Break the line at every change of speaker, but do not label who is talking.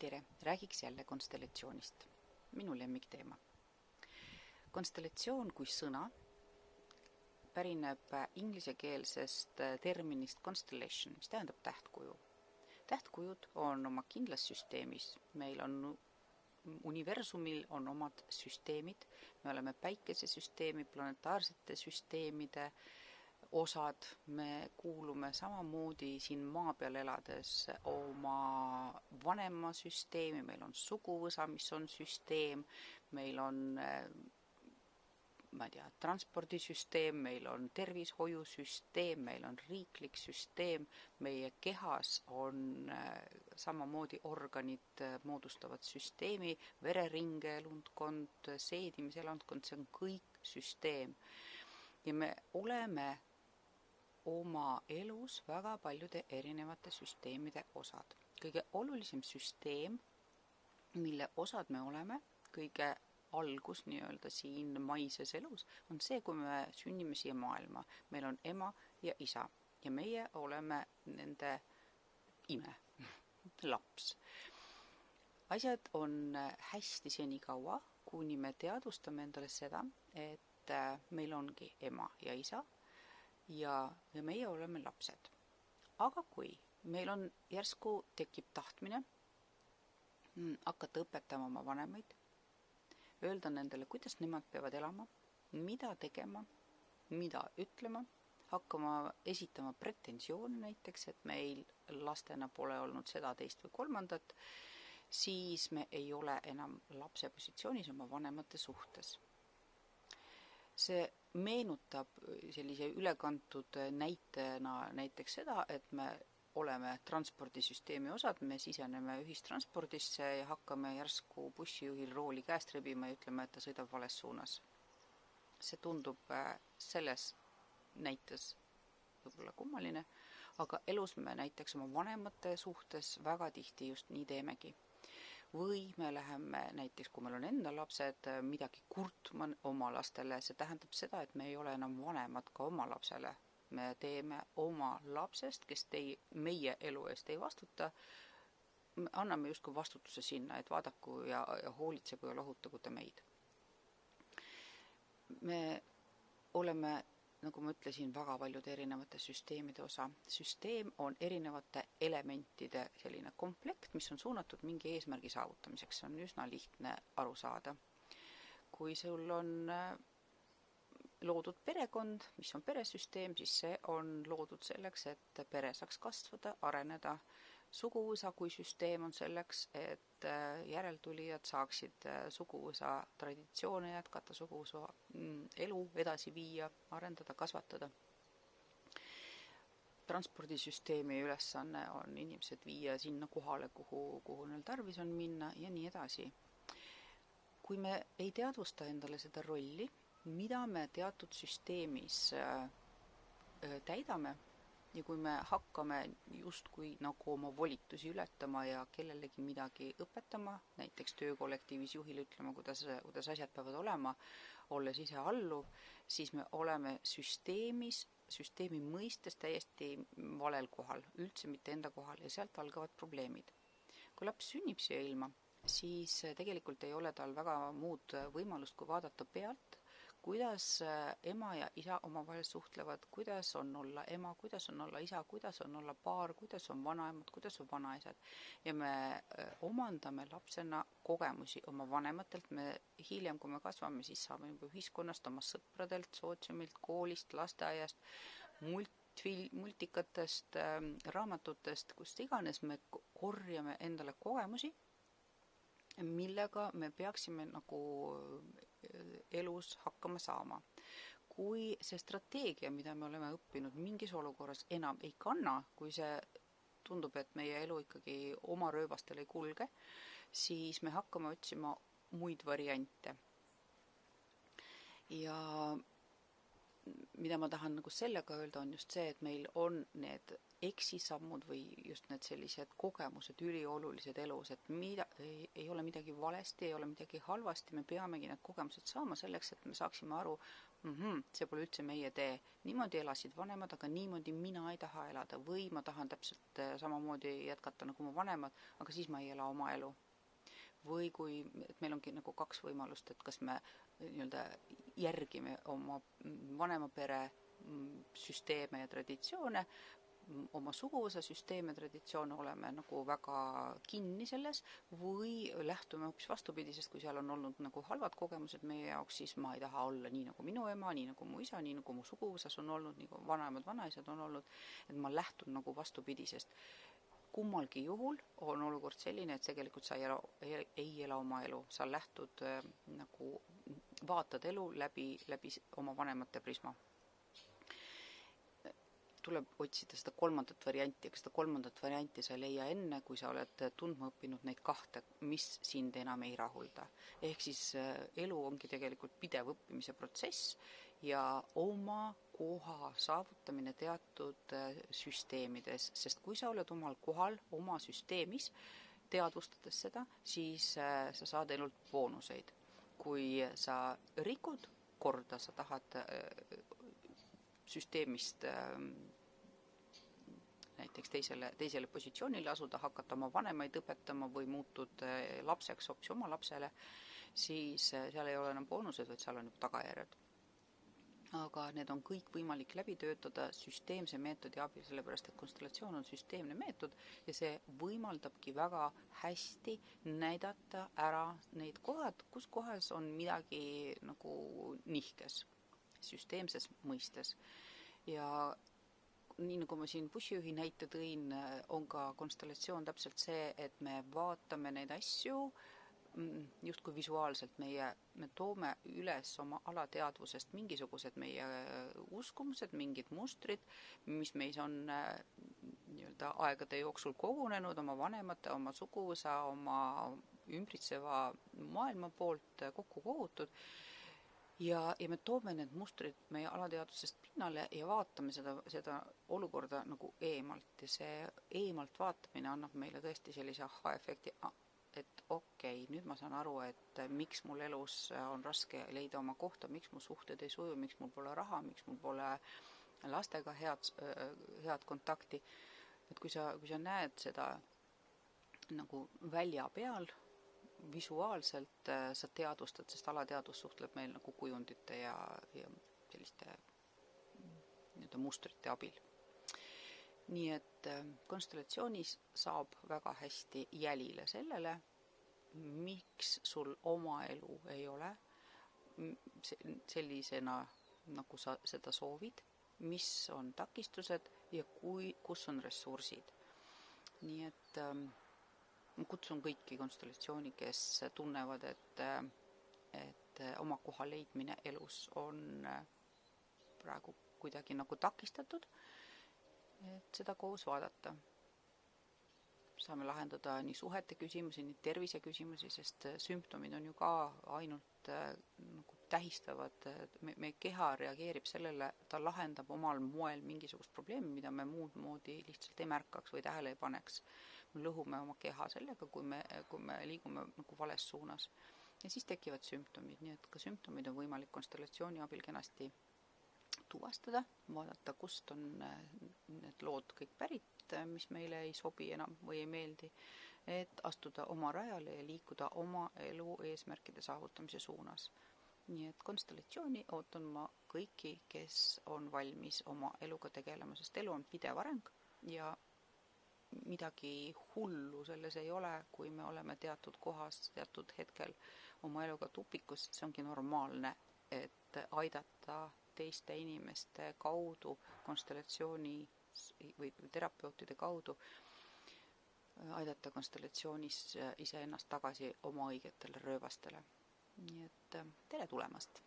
Tere, räägiks jälle konstellatsioonist. Minu lemmikteema. Konstellatsioon kui sõna pärineb inglisekeelsest terminist constellation, mis tähendab tähtkuju. Tähtkujud on oma kindlas süsteemis. Meil on universumil on omad süsteemid. Me oleme päikesesüsteemi, planetaarsete süsteemide osad. Me kuulume samamoodi siin maa peal elades oma vanema süsteemi. Meil on suguvõsa, mis on süsteem. Meil on transpordisüsteem, meil on tervishoiusüsteem, meil on riiklik süsteem, meie kehas on samamoodi organid moodustavad süsteemi, vereringe elundkond, seedimise elundkond, see on kõik süsteem. Ja me oleme oma elus väga paljude erinevate süsteemide osad. Kõige olulisem süsteem, mille osad me oleme, kõige algus nii-öelda siin maises elus, on see, kui me sünnime siia maailma. Meil on ema ja isa ja meie oleme nende ime, laps. Asjad on hästi senikaua, kuni me teadvustame endale seda, et meil ongi ema ja isa ja meie oleme lapsed. Aga kui meil on järsku tekib tahtmine hakata õpetama oma vanemaid, öelda nendele, kuidas nemad peavad elama, mida tegema, mida ütlema, hakkama esitama pretensioone näiteks, et meil lastena pole olnud seda, teist või kolmandat, siis me ei ole enam lapse positsioonis oma vanemate suhtes. See meenutab sellise ülekantud näitena näiteks seda, et me oleme transpordisüsteemi osad, me siseneme ühistranspordisse ja hakkame järsku bussijuhil rooli käest rebima ja ütleme, et ta sõidab vales suunas. See tundub selles näites võib-olla kummaline, aga elus me näiteks oma vanemate suhtes väga tihti just nii teemegi. Või me läheme näiteks, kui meil on enda lapsed, midagi kurtma oma lastele, see tähendab seda, et me ei ole enam vanemad ka oma lapsele. Me teeme oma lapsest, kes meie elu eest ei vastuta, anname justkui vastutuse sinna, et vaadaku ja hoolitsegu ja lohutagu ta meid. Me oleme, nagu ma ütlesin, väga paljude erinevate süsteemide osa. Süsteem on erinevate elementide selline komplekt, mis on suunatud mingi eesmärgi saavutamiseks. See on üsna lihtne aru saada. Kui sul on loodud perekond, mis on peresüsteem, siis see on loodud selleks, et pere saaks kasvada, areneda. Suguvõsa kui süsteem on selleks, et järeltulijad saaksid suguvõsa traditsioone jätkata, suguvõsa elu edasi viia, arendada, kasvatada. Transpordisüsteemi ülesanne on inimesed viia sinna kohale, kuhu neil tarvis on minna ja nii edasi. Kui me ei teadvusta endale seda rolli, mida me teatud süsteemis täidame ja kui me hakkame justkui nagu oma volitusi ületama ja kellelegi midagi õpetama, näiteks töökollektiivis juhile ütlema, kuidas asjad peavad olema, olles ise alluv, siis me oleme süsteemi mõistes täiesti valel kohal, üldse mitte enda kohal ja sealt algavad probleemid. Kui laps sünnib siia ilma, siis tegelikult ei ole tal väga muud võimalust, kui vaadata pealt, kuidas ema ja isa omavahel suhtlevad, kuidas on olla ema, kuidas on olla isa, kuidas on olla paar, kuidas on vanaemad, kuidas on vanaisad. Ja me omandame lapsena kogemusi oma vanematelt. Me hiljem, kui me kasvame, siis saame juba ühiskonnast, oma sõpradelt, sootsiumilt, koolist, lasteaiast, multikatest, raamatutest, kust iganes me korjame endale kogemusi, millega me peaksime nagu elus hakkama saama. Kui see strateegia, mida me oleme õppinud mingis olukorras enam ei kanna, kui see tundub, et meie elu ikkagi oma rööbastel ei kulge, siis me hakkame otsima muid variante. Ja mida ma tahan nagu sellega öelda, on just see, et meil on need eksisammud või just need sellised kogemused üliolulised elus, et ei ole midagi valesti, ei ole midagi halvasti, me peamegi need kogemused saama selleks, et me saaksime aru, see pole üldse meie tee. Niimoodi elasid vanemad, aga niimoodi mina ei taha elada või ma tahan täpselt samamoodi jätkata nagu mu vanemad, aga siis ma ei ela oma elu. Või et meil ongi nagu kaks võimalust, et kas me järgime oma vanema pere süsteeme ja traditsioone, oma suguvõsa süsteeme ja traditsioone, oleme nagu väga kinni selles, või lähtume hoopis vastupidisest, kui seal on olnud nagu halvad kogemused meie jaoks, siis ma ei taha olla nii nagu minu ema, nii nagu mu isa, nii nagu mu suguvõsas on olnud, nii nagu vanemad vanaisad on olnud, et ma lähtun nagu vastupidisest. Kummalgi juhul on olukord selline, et tegelikult sa ei ela oma elu, sa lähtud nagu vaatad elu läbi oma vanemate prisma. Tuleb otsida seda kolmandat varianti, aga seda kolmandat varianti sa ei leia enne, kui sa oled tundma õppinud neid kahte, mis sind enam ei rahulda. Ehk siis elu ongi tegelikult pidev õppimise protsess ja oma koha saavutamine teatud süsteemides, sest kui sa oled omal kohal, oma süsteemis, teadvustades seda, siis sa saad elult boonuseid. Kui sa rikud korda, sa tahad süsteemist näiteks teisele positsioonile asuda, hakata oma vanemaid õpetama või muutud lapseks hoopis oma lapsele, siis seal ei ole enam boonused, vaid seal on juba tagajärjed. Aga need on kõik võimalik läbi töötada süsteemse meetodi abil, sellepärast et konstellatsioon on süsteemne meetod ja see võimaldabki väga hästi näidata ära neid kohad, kus kohas on midagi nagu nihkes, süsteemses mõistes. Ja nii nagu ma siin bussijuhi näite tõin, on ka konstellatsioon täpselt see, et me vaatame neid asju justkui visuaalselt, me toome üles oma alateadvusest mingisugused meie uskumused, mingid mustrid, mis meis on aegade jooksul kogunenud oma vanemate, oma suguvõsa, oma ümbritseva maailma poolt kokku kogutud. Ja me toome need mustrid meie alateadvusest pinnale ja vaatame seda olukorda nagu eemalt ja see eemalt vaatamine annab meile tõesti sellise aha-efekti, et okei, nüüd ma saan aru, et miks mul elus on raske leida oma kohta, miks mu suhted ei suju, miks mul pole raha, miks mul pole lastega head kontakti. Et kui sa näed seda nagu välja peal, visuaalselt sa teadvustad, sest alateadvus suhtleb meil nagu kujundite ja selliste mustrite abil. Nii et konstellatsioonis saab väga hästi jälile sellele, miks sul oma elu ei ole sellisena, nagu sa seda soovid, mis on takistused ja kus on ressursid. Nii et ma kutsun kõiki konstellatsiooni, kes tunnevad, et oma koha leidmine elus on praegu kuidagi nagu takistatud, et seda koos vaadata. Saame lahendada nii suhete küsimusi, nii tervise küsimusi, sest sümptomid on ju ka ainult nagu tähistavad, meie keha reageerib sellele, ta lahendab omal moel mingisugust probleemi, mida me muud moodi lihtsalt ei märkaks või tähele ei paneks. Me lõhume oma keha sellega, kui me liigume nagu vales suunas. Ja siis tekivad sümptomid, nii et ka sümptomid on võimalik konstellatsiooni abil kenasti tuvastada, vaadata, kust on need lood kõik pärit, mis meile ei sobi enam või ei meeldi, et astuda oma rajale ja liikuda oma elu eesmärkide saavutamise suunas. Nii et konstellatsiooni ootan ma kõiki, kes on valmis oma eluga tegelema, sest elu on pidev areng ja midagi hullu selles ei ole, kui me oleme teatud kohas, teatud hetkel oma eluga tupikus, see ongi normaalne, et aidata teiste inimeste kaudu, konstellatsiooni või terapeutide kaudu, aidata konstellatsioonis iseennast tagasi oma õigetele rööbastele. Nii et tere tulemast!